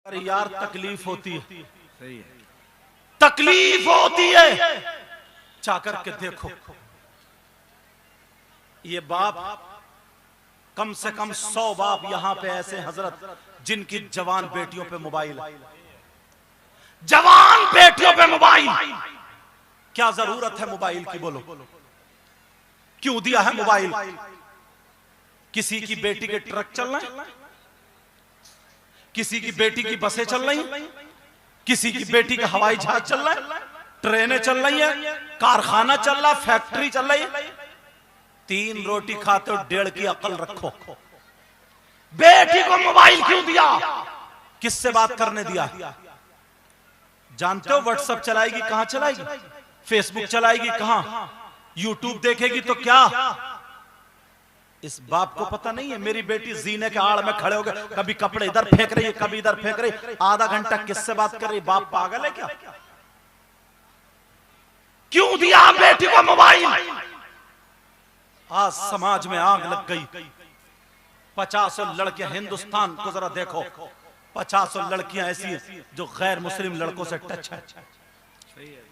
अरे यार तकलीफ होती है, सही है, तकलीफ होती है। चाकर के देखो, ये बाप कम से कम 100 बाप यहां पे ऐसे हजरत जिनकी जवान बेटियों पे मोबाइल है, जवान बेटियों पे मोबाइल। क्या जरूरत है मोबाइल की, बोलो क्यों दिया है मोबाइल? किसी की बेटी के ट्रक चल रहे हैं, किसी की बेटी की बसें चल रही, किसी की बेटी का हवाई जहाज चल रहा है, ट्रेनें चल रही है, कारखाना चल रहा, फैक्ट्री चल रही है। 3 रोटी खाते हो, 1.5 की अकल रखो। बेटी को मोबाइल क्यों दिया? किससे बात करने दिया? जानते हो व्हाट्सएप चलाएगी कहां चलाएगी, फेसबुक चलाएगी कहां, यूट्यूब देखेगी तो क्या? इस बाप को पता नहीं है मेरी बेटी जीने के आड़ में खड़े हो गए, कभी कपड़े इधर फेंक रही है, कभी इधर फेंक रही है, आधा घंटा किससे बात कर रही? बाप पागल है क्या? क्यों दिया बेटी को मोबाइल? आज समाज में आग लग गई। 50 लड़कियां, हिंदुस्तान को जरा देखो, 50 लड़कियां ऐसी हैं जो गैर मुस्लिम लड़कों से टच है,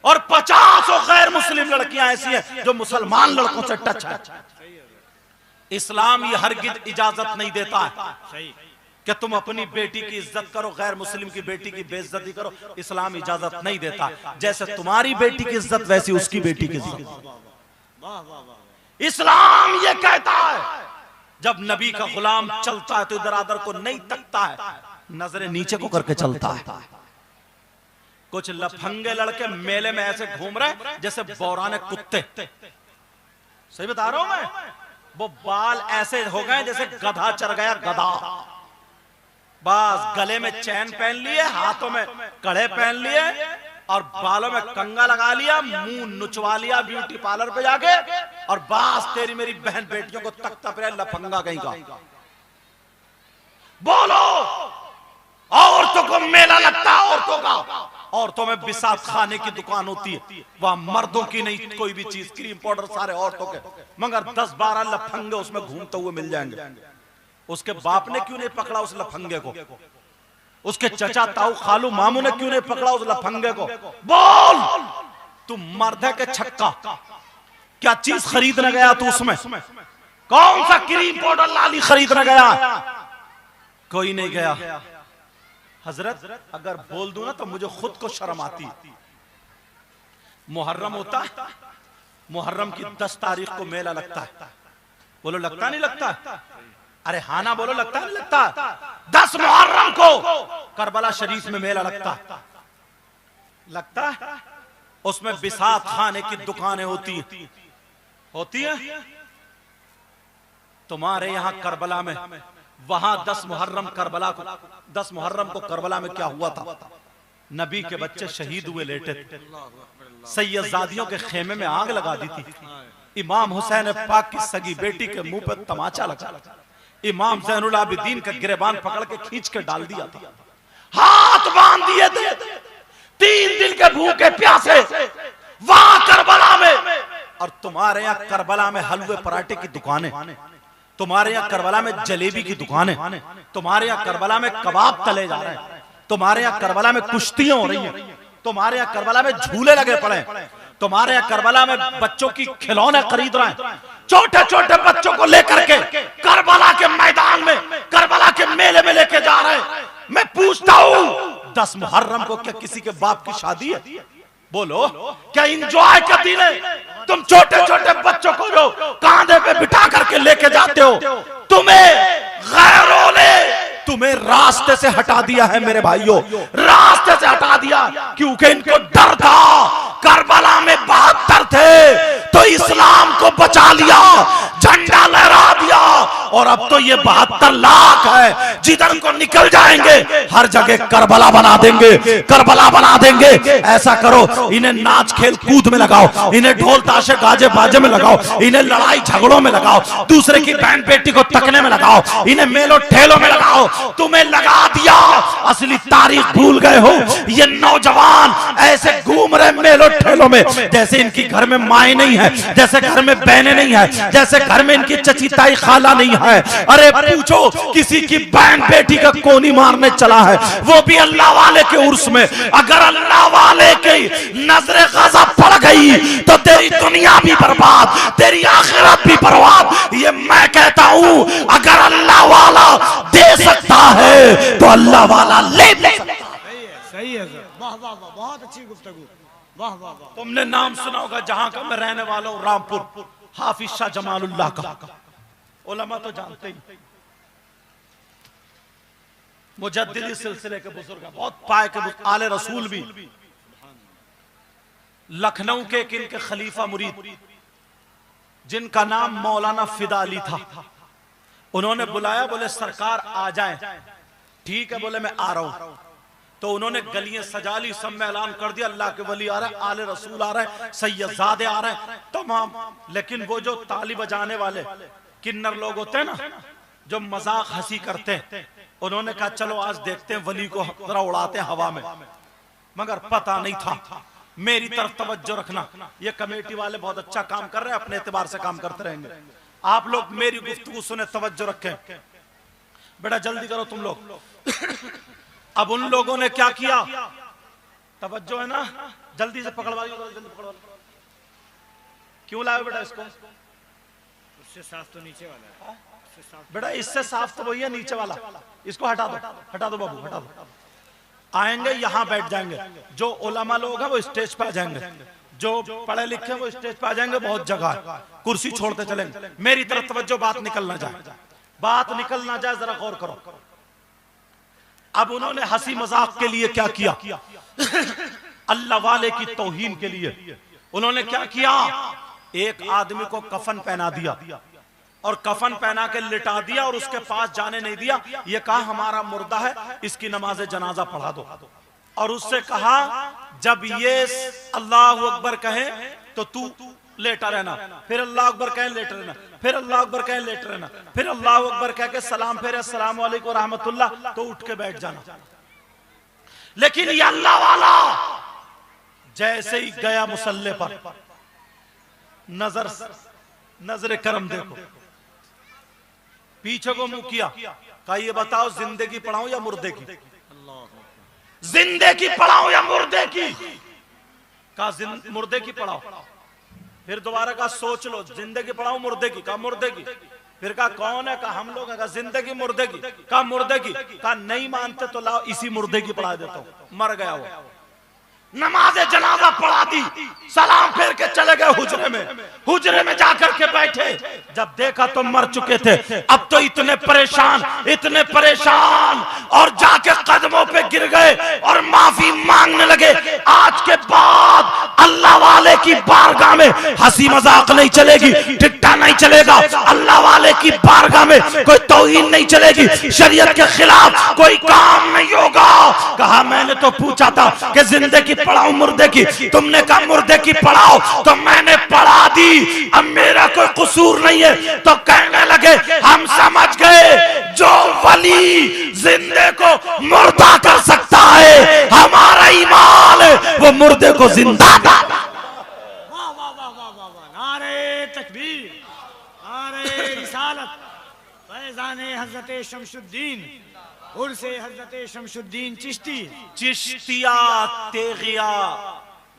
और 50 गैर मुस्लिम लड़कियां ऐसी हैं जो मुसलमान लड़कों से टच है। इस्लाम ये हरगिज इजाजत नहीं देता है कि तुम अपनी बेटी की इज्जत करो, गैर मुस्लिम की बेटी की बेइज्जती करो। इस्लाम इजाजत नहीं देता। जैसे तुम्हारी बेटी की इज्जत वैसी उसकी बेटी की इज्जत। इस्लाम ये कहता है जब नबी का गुलाम चलता है तो इधर आदर को नहीं तकता है, नजरें नीचे को करके चलता है। कुछ लफंगे लड़के मेले में ऐसे घूम रहे जैसे बौराने कुत्ते, सही बता रहा हूं मैं। वो बाल ऐसे हो गए जैसे गधा चढ़ गया, गधा। बस गले में चैन पहन लिए, हाथों में कड़े पहन लिए, और बालों में कंगा लगा लिया, मुंह नुचवा लिया ब्यूटी पार्लर पे जाके, और बस तेरी मेरी बहन बेटियों को तकता फिर लफंगा कहीं का। बोलो, औरतों को मेला लगता है, औरतों का। औरतों में बिसात खाने की दुकान होती है, वहां मर्दों की नहीं कोई भी चीज, क्रीम पाउडर सारे औरतों के, मगर 10-12 लफंगे उसमें घूमते हुए मिल जाएंगे। उसके बाप ने क्यों नहीं पकड़ा उस लफंगे को? उसके चचा ताऊ खालू मामू ने क्यों नहीं पकड़ा उस लफंगे को? बोल, तू मर्द है के छक्का? क्या चीज खरीदने गया तू उसमें? कौन सा क्रीम पाउडर लाली खरीदने गया? कोई नहीं गया। हजरत अगर बोल दूं ना तो मुझे खुद को शर्म आती। मुहर्रम होता है, मुहर्रम की 10 तारीख को मेला लगता है। बोलो लगता नहीं लगता? अरे हाँ ना बोलो, लगता नहीं लगता? 10 मुहर्रम को करबला शरीफ में मेला लगता है। उसमें बिसात खाने की दुकानें होती है। तुम्हारे यहां करबला में, वहां 10 मुहर्रम को करबला में क्या हुआ था? नबी के बच्चे शहीद हुए, लेटे थे। सैयदजादियों के खेमे में आग लगा दी थी। इमाम हुसैन पाक की सगी बेटी के मुंह पर तमाचा लगा। इमाम ज़ैनुल आबिदीन का गिरेबान पकड़ के खींच के डाल दिया था। हाथ बांध दिए थे। 3 दिन के भूखे प्यासे वहां करबला में। और तुम्हारे यहाँ करबला में हलवे पराठे की दुकानें, तुम्हारे यहाँ करबला में जलेबी की दुकानें, तुम्हारे यहाँ करबला में कबाब तले जा रहे हैं, तुम्हारे यहाँ करबला में कुश्तियां हो रही हैं, तुम्हारे यहाँ करबला में झूले लगे पड़े, तुम्हारे यहाँ करबला में बच्चों की खिलौने खरीद रहे हैं, छोटे छोटे बच्चों को लेकर के करबला के मैदान में, करबला के मेले में लेके जा रहे हैं। मैं पूछता हूँ 10 मुहर्रम को क्या किसी के बाप की शादी है? बोलो, क्या इंजॉय का दिन है? तुम छोटे छोटे बच्चों को जो कांधे पे बिठा करके लेके जाते हो, तुम्हें गैरों ने तुम्हें रास्ते से हटा दिया है मेरे भाइयों, रास्ते से हटा दिया, क्योंकि इनको डर था। करबला में 72 थे तो इस्लाम को बचा लिया, झंडा लहरा दिया, और अब तो ये 72 लाख है, जिधर को निकल जाएंगे हर जगह करबला बना देंगे, करबला बना देंगे। ऐसा करो, इन्हें नाच खेल कूद में लगाओ, इन्हें ढोल ताशे गाजे बाजे में लगाओ, इन्हें लड़ाई झगड़ों में लगाओ, दूसरे की बहन बेटी को तकने में लगाओ, इन्हें मेलों ठेलों में लगाओ। तुम्हें लगा दिया, असली तारीख भूल गए हो। ये नौजवान ऐसे घूम रहे मेलों ठेलों में जैसे इनकी घर में माए नहीं है, जैसे घर में बहनें नहीं है, जैसे घर में इनकी चची ताई खाला नहीं है। अरे पूछो किसी की बहन बेटी का कोनी मारने चला है, वो भी अल्लाह वाले के उर्स में, अगर अल्लाह वाले की नजर गज़ब पड़ गई तो तेरी दुनिया भी बर्बाद, तेरी आखिरत भी बर्बाद। ये मैं कहता हूं, अगर अल्लाह वाला दे सकता है तो अल्लाह वाला ले सकता है। सही है सर, वाह वाह वाह, बहुत अच्छी गुफ्तगू, वाह वाह वाह। तुमने नाम सुना होगा, जहां का मैं रहने वाला हूं, रामपुर, हाफिज शाह जमालुल्लाह का, उलमा तो जानते ही, मुजद्दिदी सिलसिले के बुजुर्ग, बहुत पाए के आले रसूल भी। लखनऊ के एक इनके खलीफा मुरीद जिनका नाम मौलाना फिदा अली था, उन्होंने बुलाया, बोले सरकार आ जाएं। ठीक है, बोले मैं आ रहा हूं। तो उन्होंने गलियां सजा ली, सब में ऐलान कर दिया अल्लाह के वली आ रहे हैं, आले रसूल आ रहे हैं, सैयदजादे आ रहे हैं, तमाम। लेकिन वो जो ताली बजाने वाले किन्नर लोग होते हैं ना, जो मजाक हंसी करते हैं, उन्होंने कहा चलो आज देखते हैं वली को जरा उड़ाते हैं हवा में। मगर पता नहीं था, मेरी तरफ तवज्जो रखना, ये कमेटी वाले बहुत अच्छा काम कर रहे हैं, अपने एतबार से काम करते रहेंगे। आप लोग मेरी गुफ्तगू सुने, तवज्जो रखें, बेटा जल्दी करो तुम लोग। अब उन लोगों ने क्या किया, तवज्जो है ना, जल्दी से पकड़वाइए, जल्दी पकड़वा। क्यों लाए बेटा इसको? उससे साफ तो नीचे वाला है बेटा, इससे साफ तो वही है नीचे वाला, इसको हटा दो, हटा दो बाबू, हटा दो। आएंगे यहाँ बैठ जाएंगे, जो उलमा लोग हैं वो स्टेज पे आ जाएंगे, जो पढ़े लिखे वो स्टेज पे आ जाएंगे, बहुत जगह है, कुर्सी छोड़ते चलेंगे। मेरी तरफ तवज्जो, बात निकल ना जाए, बात निकल ना जाए, जरा गौर करो। अब उन्होंने हंसी मजाक के लिए क्या किया, अल्लाह वाले की तौहीन के लिए उन्होंने क्या किया, एक आदमी को कफन पहना दिया और कफन पहना के लिटा दिया और उसके पास जाने नहीं दिया। ये कहा हमारा मुर्दा है, इसकी नमाज जनाजा पढ़ा दो। और उससे कहा जब ये अल्लाह अकबर कहे तो तू लेटा रहना, फिर अल्लाह अकबर कहे लेट रहना, फिर अल्लाह अकबर कहे लेट रहना, फिर अल्लाह अकबर कह के सलाम फेरे अस्सलाम वालेकुम रहमतुल्लाह, तो उठ के बैठ जाना। लेकिन ये अल्लाह वाला जैसे ही गया मुसल्ले पर, नजर करम देखो, पीछे को मुंह किया, कहा ये बताओ जिंदगी पढ़ाऊं या मुर्दे की? जिंदगी पढ़ाऊं या मुर्दे की? कहा मुर्दे की पढ़ाओ। फिर दोबारा कहा सोच लो, जिंदगी पढ़ाऊं मुर्दे की? कहा मुर्दे की। फिर कहा कौन है? कहा हम लोग। कहा जिंदगी मुर्दे की? कहा मुर्दे की। कहा नहीं मानते तो लाओ इसी मुर्दे की पढ़ा देता हूं। मर गया वो, नमाज जनाजा पढ़ा दी, सलाम फेर के चले गए हुजरे में। हुजरे में जाकर के बैठे, जब देखा तो मर चुके थे। अब तो इतने परेशान और जाके कदमों पे गिर गए और माफी मांगने लगे। आज के बाद अल्लाह वाले की बारगाह में हंसी मजाक नहीं चलेगी, ठिट्ठा नहीं चलेगा, अल्लाह वाले की बारगाह में कोई तौहीन नहीं चलेगी, शरीयत के खिलाफ कोई काम नहीं होगा। कहा मैंने तो पूछा था कि जिंदगी पढ़ाओ मुर्दे की, तुमने कहा मुर्दे की पढ़ाओ, तो मैंने पढ़ा दी, अब मेरा कोई कसूर नहीं है। तो कहने लगे हम समझ गए, जो वली जिंदे को मुर्दा कर सकता है, हमारा ईमान है वो मुर्दे को जिंदा कर। वाह वाह वाह वाह वाह वाह, नारे तकबीर, नारे रिसालत, फैज़ाने हज़रत शमशुद्दीन उर्से हज़रत शमशुद्दीन चिश्ती, चिश्तिया तेगिया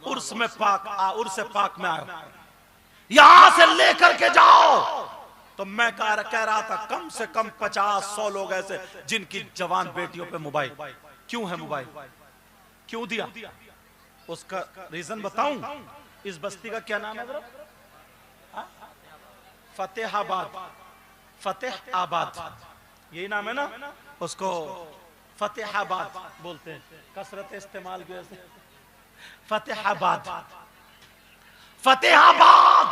उर्स में पाक, उर्स पाक में आया, यहां से लेकर के जाओ। तो मैं कह रहा था कम से कम 50-100 लोग ऐसे जिनकी जवान बेटियों पे मोबाइल। क्यों है मोबाइल, क्यों दिया? उसका रीजन बताऊं? इस बस्ती का क्या नाम है बरो? फतेहाबाद, फतेहाबाद यही नाम है ना? उसको फतेहाबाद बोलते हैं, कसरत इस्तेमाल की वजह से फतेहाबाद। फतेहाबाद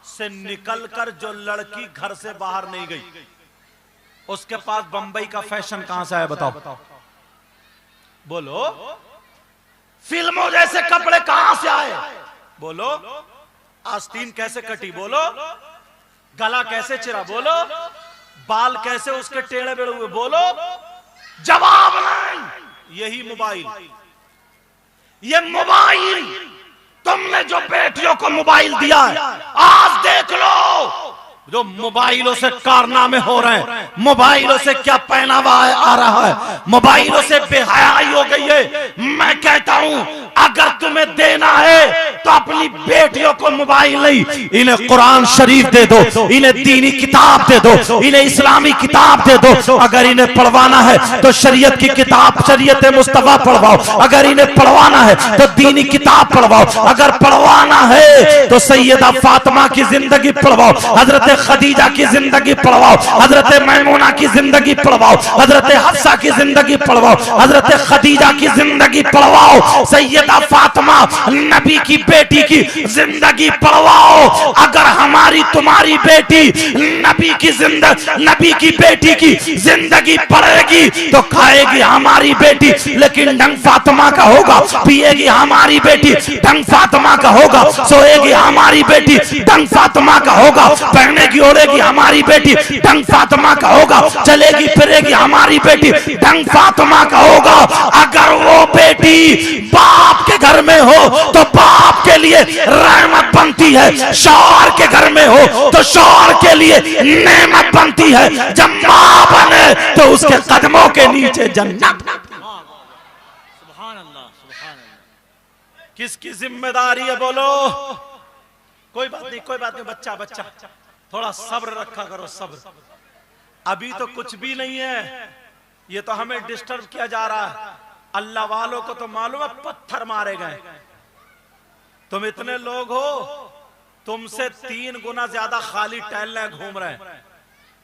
से निकलकर जो लड़की घर से बाहर नहीं गई, उसके पास बंबई का फैशन कहां से आया बताओ? बोलो। फिल्मों जैसे कपड़े कहां से आए? बोलो। आस्तीन कैसे कटी? बोलो। गला कैसे चिरा? बोलो। बाल कैसे उसके टेढ़े बेढ़े हुए? बोलो। जवाब नहीं। यही मोबाइल, ये मोबाइल, तुमने जो बेटियों को मोबाइल दिया है, आज देख लो जो मोबाइलों से कारनामे हो रहे हैं, मोबाइलों से क्या पहनावा आ रहा है, मोबाइलों से बेहयाई हो गई है। मैं कहता हूं अगर तुम्हें देना है तो अपनी बेटियों को मोबाइल नहीं, इन्हें कुरान शरीफ दे दो, इन्हें दीनी किताब दे दो, इन्हें इस्लामी किताब दे दो। अगर इन्हें पढ़वाना है तो शरीयत की किताब शरीयत मुस्तफा पढ़वाओ, अगर इन्हें पढ़वाना है तो दीनी किताब पढ़वाओ, अगर पढ़वाना है तो सैयदा फातिमा की जिंदगी पढ़वाओ, हजरत खदीजा की जिंदगी पढ़वाओ, हजरत मैमूना की जिंदगी पढ़वाओ, हजरत हफ्सा की जिंदगी पढ़वाओ, हजरत खदीजा की जिंदगी पढ़वाओ, सैयदा फातिमा नबी की बेटी की जिंदगी पढ़वाओ। अगर हमारी तुम्हारी बेटी नबी की बेटी की जिंदगी पढ़ेगी तो खाएगी हमारी बेटी, लेकिन ढंग फातिमा का होगा, पिएगी हमारी बेटी ढंग फातिमा का होगा, सोएगी हमारी बेटी ढंग फातिमा का होगा, पहनेगी ओढ़ेगी हमारी बेटी ढंग फातिमा का होगा, चलेगी फिरेगी हमारी बेटी ढंग फातिमा का होगा। अगर वो बेटी बाप के घर में हो तो बाप के लिए रहमत बनती है, शौहर के घर में हो तो शौहर के लिए नेमत बनती है, जब मां बने तो उसके कदमों के नीचे जन्नत। किसकी जिम्मेदारी है बोलो? कोई बात नहीं, कोई बात नहीं, बच्चा बच्चा थोड़ा सब्र रखा करो, सब्र। अभी तो कुछ भी नहीं है, ये तो हमें डिस्टर्ब किया जा रहा है। अल्लाह वालों को तो मालूम है पत्थर मारे गए। तुम इतने लोग हो, तुमसे 3 गुना ज्यादा खाली टहलने घूम रहे हैं,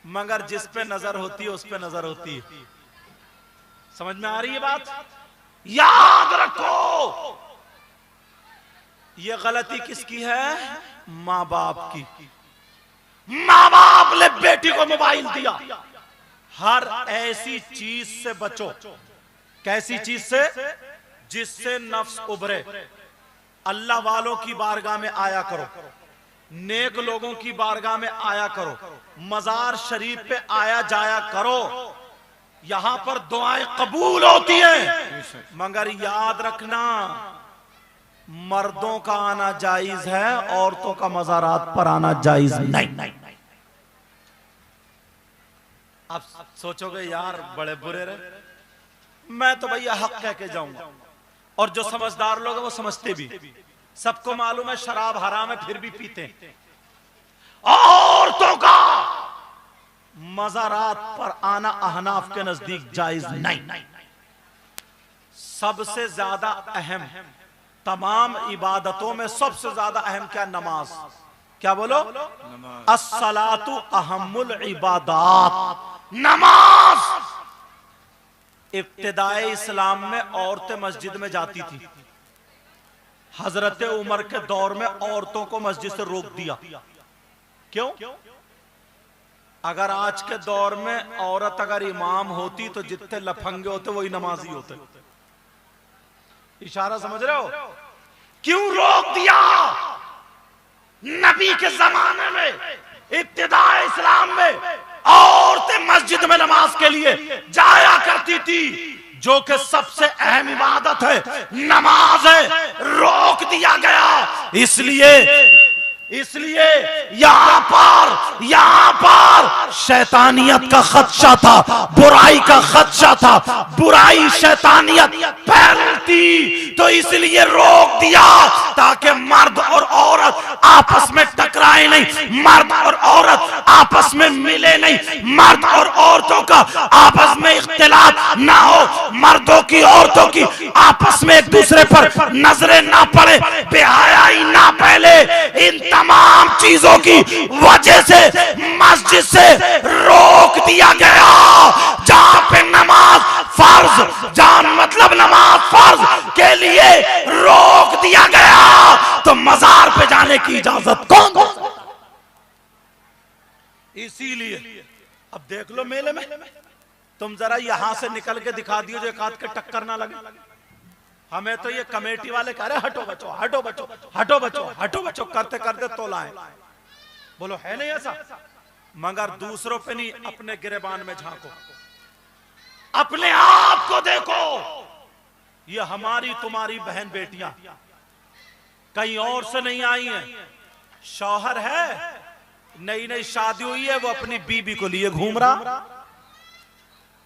मगर जिस पे नजर होती है उस पे नजर होती है। समझ में आ रही है बात? याद रखो ये गलती किसकी है? माँ बाप की। माँ बाप ने बेटी को मोबाइल दिया। हर ऐसी चीज से बचो। कैसी चीज से? जिससे नफ्स उभरे। अल्लाह वालों की बारगाह में आया करो, नेक लोगों की बारगाह में आया करो, मजार शरीफ पे आया जाया करो। यहां पर दुआएं कबूल होती हैं, मगर याद रखना मर्दों का आना जायज है, औरतों का मज़ारात पर आना जायज नहीं। अब सोचोगे यार बड़े बुरे रहे, मैं तो भैया हक कह के जाऊंगा। और जो समझदार लोग हैं वो समझते भी, सबको मालूम है शराब हराम है फिर भी पीते हैं। औरतों का मज़ारात पर आना अहनाफ के नजदीक जायज नहीं। सबसे ज्यादा अहम, तमाम इबादतों में सबसे ज्यादा अहम क्या? नमाज। क्या बोलो? अस्सलातु अहम्मुल इबादात। नमाज। इब्तिदाए इस्लाम में औरतें मस्जिद में जाती थी। हजरत उमर के दौर में औरतों को मस्जिद से रोक दिया। क्यों? अगर आज के दौर में औरत अगर इमाम होती तो जितने लफंगे होते वही नमाजी होते। इशारा समझ रहे हो? क्यों रोक दिया? नबी के जमाने में इब्तिदाए इस्लाम में औरतें मस्जिद में नमाज के लिए जाया करती थी, जो कि सबसे अहम इबादत है, नमाज है। रोक दिया गया इसलिए यहां पर शैतानियत का खदशा था, बुराई का खदशा था, बुराई शैतानियत फैलती, तो इसलिए रोक दिया ताकि मर्द और औरत आपस में टकराए नहीं, मर्द और औरत आपस में मिले नहीं, मर्द और औरतों का आपस में इख्तिलाफ ना हो, मर्दों की औरतों की आपस में एक दूसरे पर नजरें ना पड़े, बेहयाई ना फैले। इन तमाम चीजों की वजह से मस्जिद से रोक दिया गया। जहां पे नमाज फर्ज, जहां मतलब नमाज फर्ज के लिए रोक दिया गया, तो मजार पे जाने की इजाजत कौन? इसीलिए अब देख लो मेले में, तुम जरा यहां से निकल के दिखा दियो जो एक हाथ के टक्कर ना लगे। हमें तो ये कमेटी वाले कह रहे हटो बचो, हटो बचो, हटो बचो, हटो बचो करते करते तो लाए। बोलो है नहीं ऐसा? मगर दूसरों पे नहीं, अपने गिरेबान में झांको, अपने आप को देखो। ये हमारी तुम्हारी बहन बेटियां कहीं और से नहीं आई हैं। शौहर है, नई नई शादी हुई है, वो अपनी बीबी को लिए घूम रहा,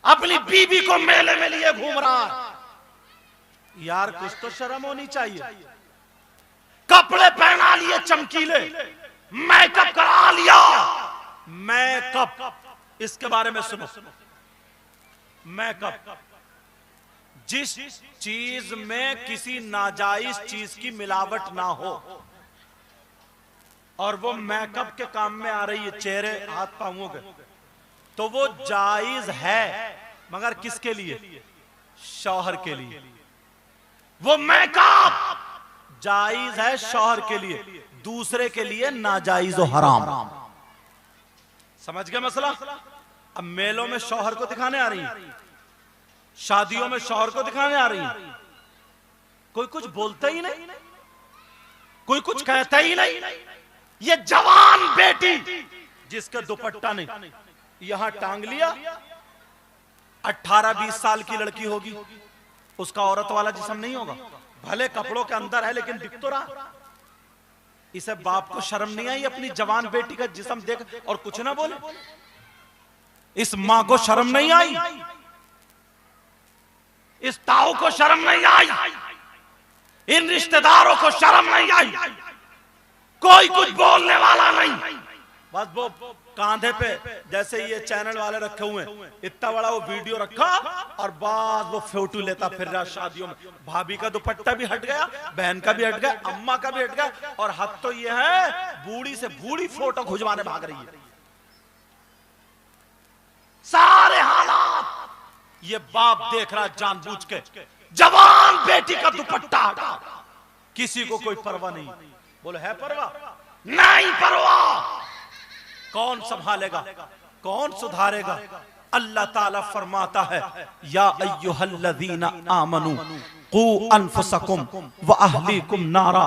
अपनी बीबी को मेले में लिए घूम रहा। यार कुछ तो शर्म होनी चाहिए। कपड़े पहना लिए चमकीले, मेकअप करा लिया। मेकअप, इसके बारे में सुनो। मेकअप, जिस चीज में किसी नाजायज चीज की मिलावट ना हो और वो मेकअप के काम में आ रही है, चेहरे हाथ पांवों के, तो वो जायज है, मगर किसके लिए? शौहर के लिए। वो मेकअप जायज है शौहर के लिए, दूसरे के लिए नाजायज और हराम। समझ गए मसला? अब मेलों में शौहर को दिखाने आ रही है, शादियों में शौहर को दिखाने आ रही है, कोई कुछ बोलता ही नहीं, कोई कुछ कहता ही नहीं। ये जवान बेटी जिसका दुपट्टा नहीं, यहां टांग लिया, 18-20 साल की लड़की होगी, उसका औरत वाला जिस्म नहीं होगा, भले कपड़ों के अंदर है लेकिन दिख तो रहा। इसे बाप को शर्म नहीं आई अपनी जवान बेटी का जिस्म देख और कुछ ना बोले? इस मां को शर्म नहीं आई, इस ताऊ को शर्म नहीं आई, इन रिश्तेदारों को शर्म नहीं आई, कोई कुछ बोलने वाला नहीं। बस वो कांधे पे जैसे ये चैनल वाले रखे हुए हैं, इतना बड़ा वो वीडियो रखा और बाद वो फोटो लेता फिर रहा शादियों में। भाभी का दुपट्टा भी हट गया, बहन का भी हट गया, अम्मा का भी हट गया, और हद तो ये है बूढ़ी से बूढ़ी फोटो खुजवाने भाग रही है। सारे हालात ये बाप देख रहा जानबूझ के। जवान बेटी का दुपट्टा हटा, किसी को कोई परवाह नहीं। बोलो है परवाह? नहीं परवाह। कौन संभालेगा, कौन सुधारेगा? अल्लाह ताला फरमाता है, या अय्युहल्लज़ीना आमनू कू अनफुसकुम व अहलीकुम नारा।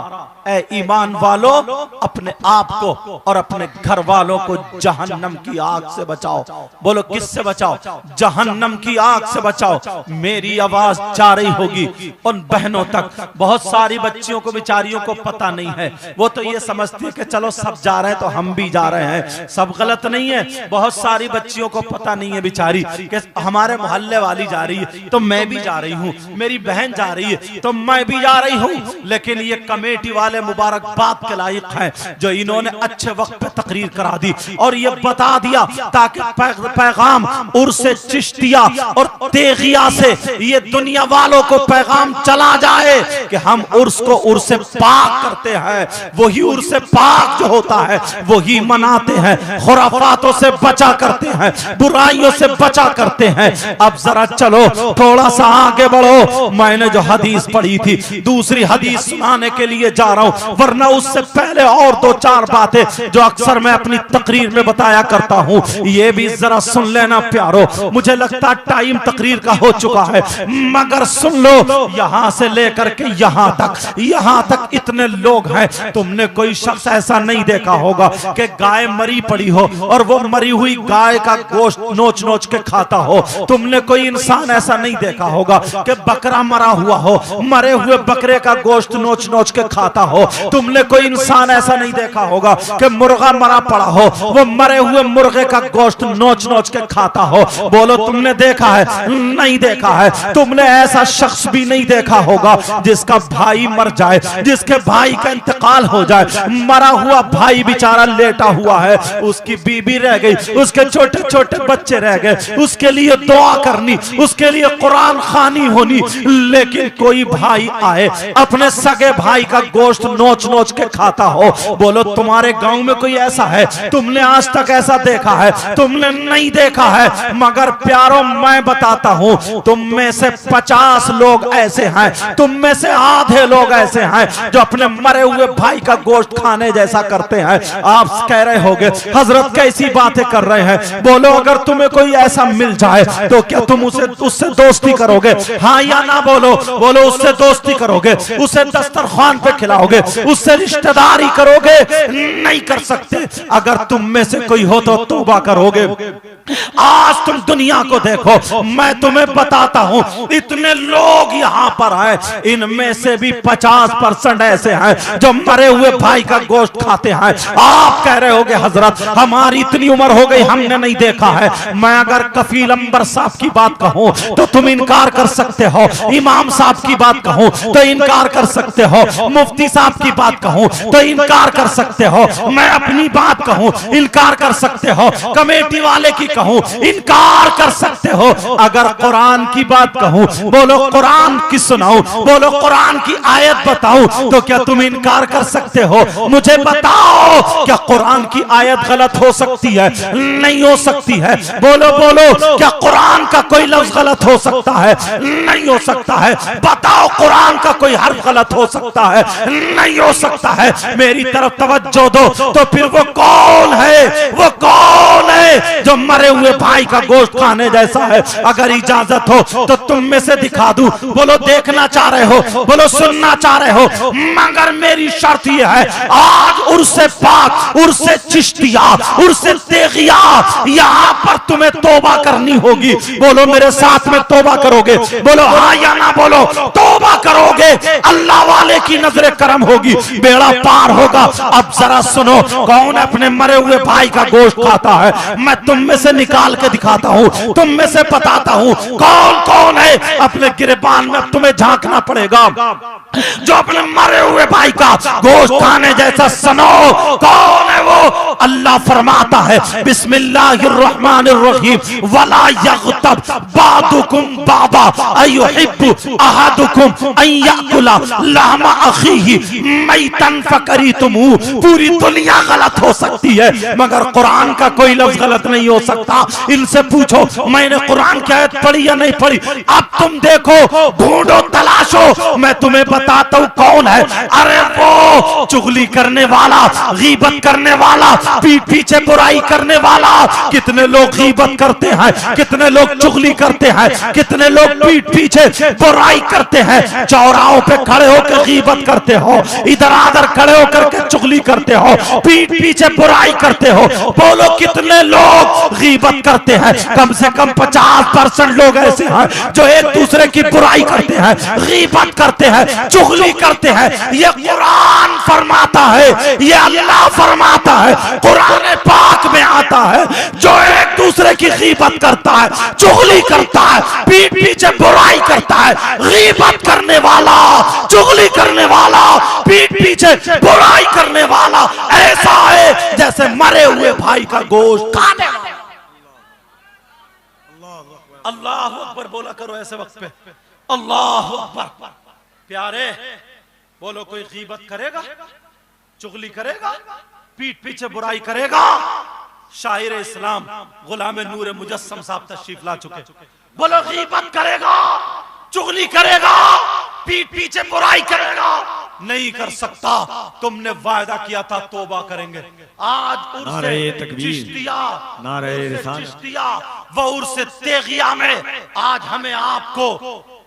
ए ईमान वालों, अपने आप को और अपने घर वालों को जहन्नम की आग से बचाओ। बोलो किससे बचाओ? जहन्नम की आग से बचाओ। मेरी आवाज जा रही होगी उन बहनों तक, बहुत सारी बच्चियों को बेचारियों को पता नहीं है, वो तो ये समझती है कि चलो सब जा रहे हैं तो हम भी जा रहे हैं। सब गलत नहीं है, बहुत सारी बच्चियों को पता नहीं है बेचारी कि हमारे मोहल्ले वाली जा रही है तो मैं भी जा रही हूँ, मेरी बहन जा रही है तो मैं भी जा रही हूं। लेकिन ये कमेटी वाले मुबारकबाद के लायक हैं जो इन्होंने अच्छे वक्त पे तकरीर करा दी और ये बता दिया ताकि पैगाम उर्से चिश्तिया और तेगिया से ये दुनिया वालों को पैगाम चला जाए कि हम उर्स को उर्से पाक करते हैं। वही उर्से पाक जो होता है वही मनाते हैं, खुराफातों से बचा करते हैं, बुराइयों से बचा करते हैं। अब जरा चलो थोड़ा सा आगे बढ़ो। मैंने जो हदीस पढ़ी थी दूसरी हदीस सुनाने के लिए जा रहा हूं, वरना उससे पहले और दो चार बातें जो अक्सर मैं अपनी तकरीर में बताया करता हूं, ये भी जरा सुन लेना प्यारो। मुझे लगता टाइम तकरीर का हो चुका है, मगर सुन लो, यहां से लेकर के यहां तक इतने लोग हैं। तुमने कोई शख्स ऐसा नहीं देखा होगा कि गाय मरी पड़ी हो और वो मरी हुई गाय का गोश्त नोच नोच के खाता हो। तुमने कोई इंसान ऐसा नहीं देखा होगा कि बकरा मरा हुआ हो, मरे हुए बकरे का गोश्त नोच नोच के खाता हो। तुमने कोई इंसान ऐसा नहीं देखा होगा कि मुर्गा मरा पड़ा हो, वो मरे हुए मुर्गे का गोश्त नोच नोच के खाता हो। बोलो तुमने देखा है? नहीं देखा है। तुमने ऐसा शख्स भी नहीं देखा होगा जिसका भाई मर जाए, जिसके भाई का इंतकाल हो जाए, मरा हुआ भाई बेचारा लेटा हुआ है, उसकी बीबी रह गई, उसके छोटे छोटे बच्चे रह गए, उसके लिए दुआ करनी, उसके लिए कुरान खानी होनी, लेकिन कोई भाई आए अपने सगे भाई का गोश्त नोच नोच के खाता हो। बोलो तुम्हारे गांव में कोई ऐसा है? तुमने आज तक ऐसा देखा है? तुमने नहीं देखा है। मगर प्यारो मैं बताता हूं, तुम में से 50 लोग ऐसे हैं, तुम में से आधे लोग ऐसे हैं जो अपने मरे हुए भाई का गोश्त खाने जैसा करते हैं। आप कह रहे होगे हजरत कैसी बातें कर रहे हैं? बोलो अगर तुम्हें कोई ऐसा मिल जाए तो क्या तुम उससे दोस्ती करोगे? हाँ या ना बोलो। बोलो उससे दोस्ती करोगे, उसे दस्तरखान पे खिलाओगे, उससे रिश्तेदारी करोगे? नहीं कर सकते। अगर तुम में से कोई हो तो तौबा करोगे। आज तुम दुनिया को देखो, मैं तुम्हें बताता हूं, इतने लोग यहां पर हैं, इनमें से भी 50% ऐसे हैं जो मरे हुए भाई का गोश्त खाते हैं। आप कह रहे होगे हजरत हमारी इतनी उम्र हो गई हमने नहीं देखा है। मैं अगर कफील अंबर साहब की बात कहूं तो तुम इनकार कर सकते हो, इमाम साहब की बात कहूं तो इनकार कर सकते हो, मुफ्ती साहब की बात कहूं तो इनकार कर सकते हो, मैं अपनी बात कहूं इनकार कर सकते हो, कमेटी वाले की कहूं इनकार कर सकते हो। अगर कुरान की बात कहूं, बोलो कुरान की सुनाऊं, बोलो कुरान की आयत बताऊं, तो क्या तुम इनकार कर सकते हो? मुझे बताओ, क्या कुरान की आयत गलत हो सकती है? नहीं हो सकती है। बोलो बोलो, क्या कुरान का कोई लफ्ज गलत हो सकता है? नहीं हो सकता है। बताओ, कुरान का कोई हर्फ गलत हो सकता है? नहीं हो सकता है। मेरी तरफ तवज्जो दो, तो फिर वो कौन है, वो कौन है जो मरे हुए भाई का गोश्त खाने जैसा है? अगर इजाजत हो तो तुम में से दिखा दूं। बोलो देखना चाह रहे हो, बोलो सुनना चाह रहे हो, मगर मेरी शर्त यह है, आज उर्से पाक, उर्से चिश्तिया, उर्से तेगिया, यहां पर तुम्हें तौबा करनी होगी। बोलो मेरे साथ में तौबा करोगे? बोलो हाँ या ना बोलो। तौबा करोगे, अल्लाह वाले की नजरे करम होगी, बेड़ा पार होगा। अब जरा सुनो, कौन अपने मरे हुए भाई का गोश्त खाता है? मैं तुम में से निकाल के दिखाता हूं, तुम में से बताता हूं कौन कौन है। अपने गिरबान में तुम्हें झांकना पड़ेगा जो अपने मरे हुए भाई का गोश्त खाने जैसा। सुनो कौन है वो? अल्लाह फरमाता है बिस्मिल्लाहिर्रहमानिर्रहीम, वला यग़तब बादुकुम बाबा अयुहिब्बु अहदुकुम अन याकुला लहमा अखीही मैतन फकरीतुमू। पूरी दुनिया गलत हो सकती है मगर कुरान का कोई लफ्ज गलत नहीं हो सकता। इनसे पूछो मैंने कुरान की आयत पढ़ी या नहीं पढ़ी? अब तुम देखो, ढूंढो, तलाशो, मैं तुम्हें बताता हूं कौन है। अरे वो चुगली करने वाला, गीबत करने वाला, पीठ पीछे बुराई करने वाला। कितने लोग गीबत करते हैं, कितने लोग चुगली करते हैं, कितने लोग पीठ पीछे बुराई करते हैं। चौराहों पे खड़े होकर गीबत करते हो, इधर आधर खड़े होकर के चुगली करते हो, पीठ पीछे बुराई करते हो। बोलो कितने लोग गीबत करते हैं? कम से कम 50% लोग ऐसे हैं जो एक दूसरे की बुराई करते हैं, गीबत करते हैं, चुगली करते हैं। ये कुरान फरमाता है, ये अल्लाह फरमाता है, कुरान पाक में आता है, जो एक दूसरे की गीबत करता है, चुगली करता है, पीठ पीछे बुराई करता है, गीबत करने वाला, चुगली करने वाला, पीठ पीछे बुराई करने वाला ऐसा है जैसे मरे हुए भाई का गोश्त खाने वाला। अल्लाह अकबर बोला करो ऐसे वक्त पे, अल्लाह अकबर। प्यारे बोलो, कोई गीबत करेगा, चुगली करेगा, पीठ पीछे बुराई करेगा? शायर इस्लाम गुलाम नूर मुजस्सम साहब तशरीफ ला चुके। बोलो गीबत करेगा, चुगली करेगा, पीठ पीछे बुराई करेगा? नहीं कर सकता। तुमने वायदा किया था तौबा करेंगे। आज उर्से चिश्तिया, चिश्तिया व उर्से तेगिया में आज हमें आपको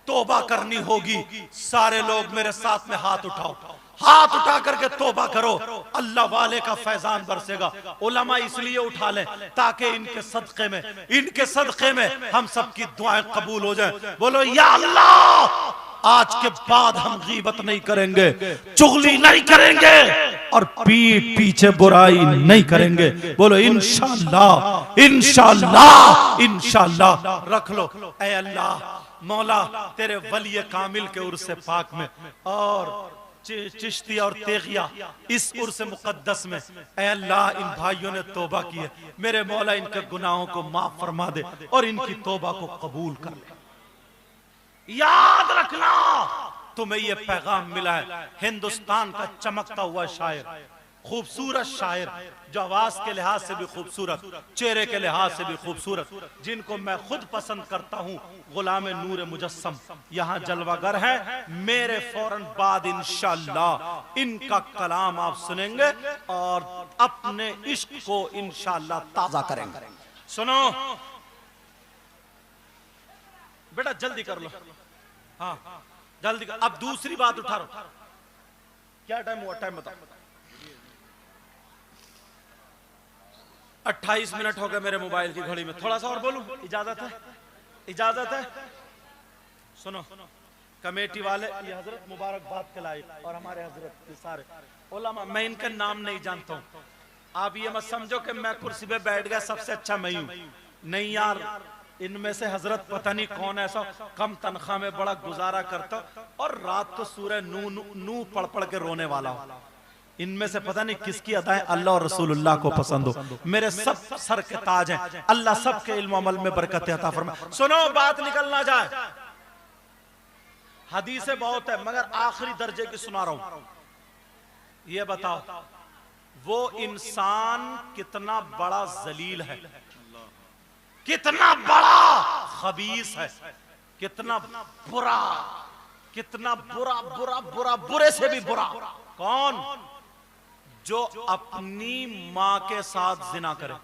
तौबा करनी होगी। सारे लोग मेरे साथ में हाथ उठाओ, हाथ उठा करके तौबा करो। अल्लाह वाले का फैजान बरसेगा। उलमा इसलिए उठा लें ताकि इनके सदक़े में हम सबकी दुआएं कबूल हो जाएं। बोलो या अल्लाह, आज के बाद हम गीबत नहीं करेंगे, चुगली नहीं करेंगे और पीठ पीछे बुराई नहीं करेंगे। बोलो इंशाअल्लाह, इंशाअल्लाह, इंशाअल्लाह। रख लो। ऐ अल्लाह मौला, तेरे वली कामिल के उर्से पाक में और चिश्ती और तेगिया इस उर्से मुकद्दस में, ऐ अल्लाह इन भाइयों ने तौबा की है, मेरे मौला इनके गुनाहों को माफ फरमा दे और इनकी तौबा को कबूल कर ले। याद रखना, तुम्हें यह पैगाम मिला है हिंदुस्तान का चमकता हुआ शायर, खूबसूरत शायर, जो आवाज के लिहाज से भी खूबसूरत, चेहरे के लिहाज से भी खूबसूरत, जिनको मैं खुद पसंद करता हूं, गुलाम नूर मुजस्सम यहां जलवागर है। मेरे फौरन बाद इंशाअल्लाह इनका कलाम आप सुनेंगे और अपने इश्क को इंशाअल्लाह ताजा करेंगे। सुनो बेटा, जल्दी कर लो। हाँ जल्दी कर। अब दूसरी बात उठा रहा हूं, क्या टाइम हुआ? टाइम बताओ। 28 मिनट हो गए मेरे मोबाइल की घड़ी में। थोड़ा सा और बोलूं? इजाजत है? इजाजत है? सुनो, कमेटी वाले ये हजरत मुबारकबाद के लायक और हमारे हजरत ये सारे उलमा, मैं इनके नाम नहीं जानता हूं। आप ये मत समझो कि मैं कुर्सी पे बैठ गया सबसे अच्छा मैं हूं, नहीं यार, इनमें से हजरत पता नहीं कौन ऐसा कम तनख्वाह में बड़ा गुजारा करता और रात को सूरह नू पढ़ पढ़ के रोने वाला हो। इनमें से पता नहीं किसकी अदाएं अल्लाह और रसूलुल्लाह को पसंद हो। मेरे सब सर के ताज हैं, अल्लाह सबके इल्म अमल में बरकत अता फरमाए। सुनो, बात निकल ना जाए, हदीसें बहुत है मगर आखिरी दर्जे की सुना रहा हूं। ये बताओ वो इंसान कितना बड़ा जलील है, कितना बड़ा खबीस है, कितना बुरा, कितना बुरा बुरा बुरा, बुरे से भी बुरा। कौन? जो अपनी मां के साथ जिना करे।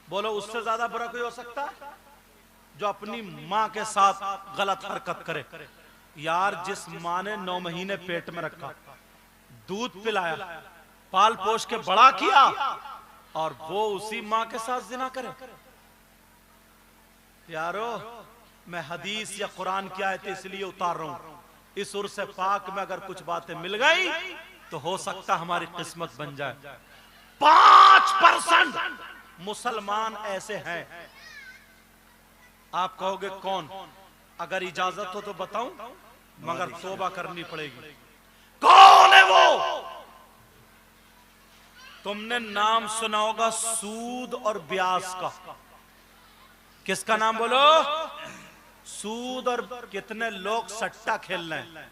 बोलो उससे ज्यादा बुरा कोई हो सकता है? जो अपनी मां के साथ गलत हरकत करे। यार, जिस मां ने 9 महीने पेट में रखा, दूध पिलाया, पाल पोष के बड़ा किया, और वो उसी मां के साथ जिना करे। यारो, मैं हदीस या कुरान की आयत इसलिए उतार रहा हूं, इस उर्स पाक में अगर कुछ बातें मिल गई तो हो सकता हमारी किस्मत बन जाए। 5% मुसलमान ऐसे हैं। आप कहोगे कौन? अगर इजाजत हो तो बताऊं, मगर तौबा करनी पड़ेगी। कौन है वो? तुमने नाम सुना होगा सूद और ब्याज का। किसका नाम बोलो? सूद। और कितने लोग सट्टा खेल रहे हैं,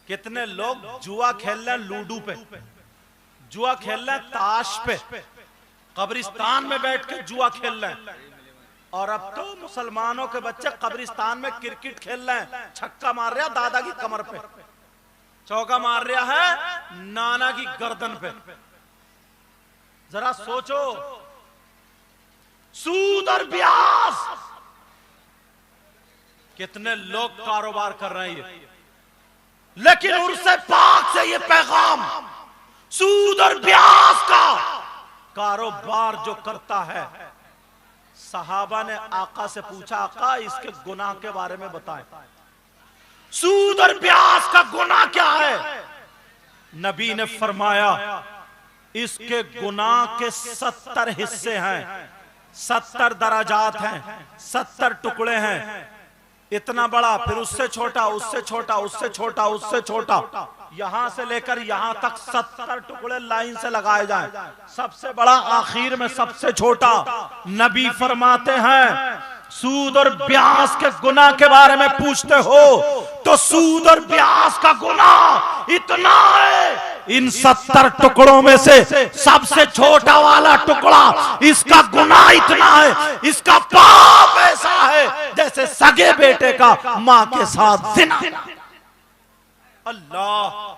कितने लोग जुआ खेल रहे हैं, लूडो पे जुआ खेल रहे हैं, ताश पे, कब्रिस्तान में बैठ के जुआ खेल रहे हैं। और अब तो मुसलमानों के बच्चे कब्रिस्तान में क्रिकेट खेल रहे हैं, छक्का मार रहा है दादा की कमर पे, चौका मार रहा है नाना की गर्दन पे। जरा सोचो, सूद और ब्याज, कितने लोग कारोबार कर रहे हैं। लेकिन उर्से पाक से ये पैगाम, सूद और ब्याज का कारोबार जो करता है, सहाबा ने आका से पूछा, आका इसके गुनाह के बारे में बताएं, सूद और ब्याज का गुनाह क्या है? नबी ने फरमाया, इसके गुनाह के 70 हिस्से हैं, 70 दराजात हैं, 70 टुकड़े हैं। इतना बड़ा, फिर उससे छोटा, उससे छोटा, उससे छोटा, उससे छोटा, यहां से लेकर यहां तक 70 टुकड़े लाइन से लगाए जाएं। सबसे बड़ा आखिर में सबसे छोटा। नबी फरमाते हैं, सूद और ब्याज के गुनाह के बारे में पूछते हो तो सूद और ब्याज का गुनाह इतना है, इन 70 टुकड़ों में से सबसे छोटा वाला टुकड़ा, इसका गुनाह इतना है, इसका पाप ऐसा है जैसे सगे बेटे का मां के साथ जिना। अल्लाह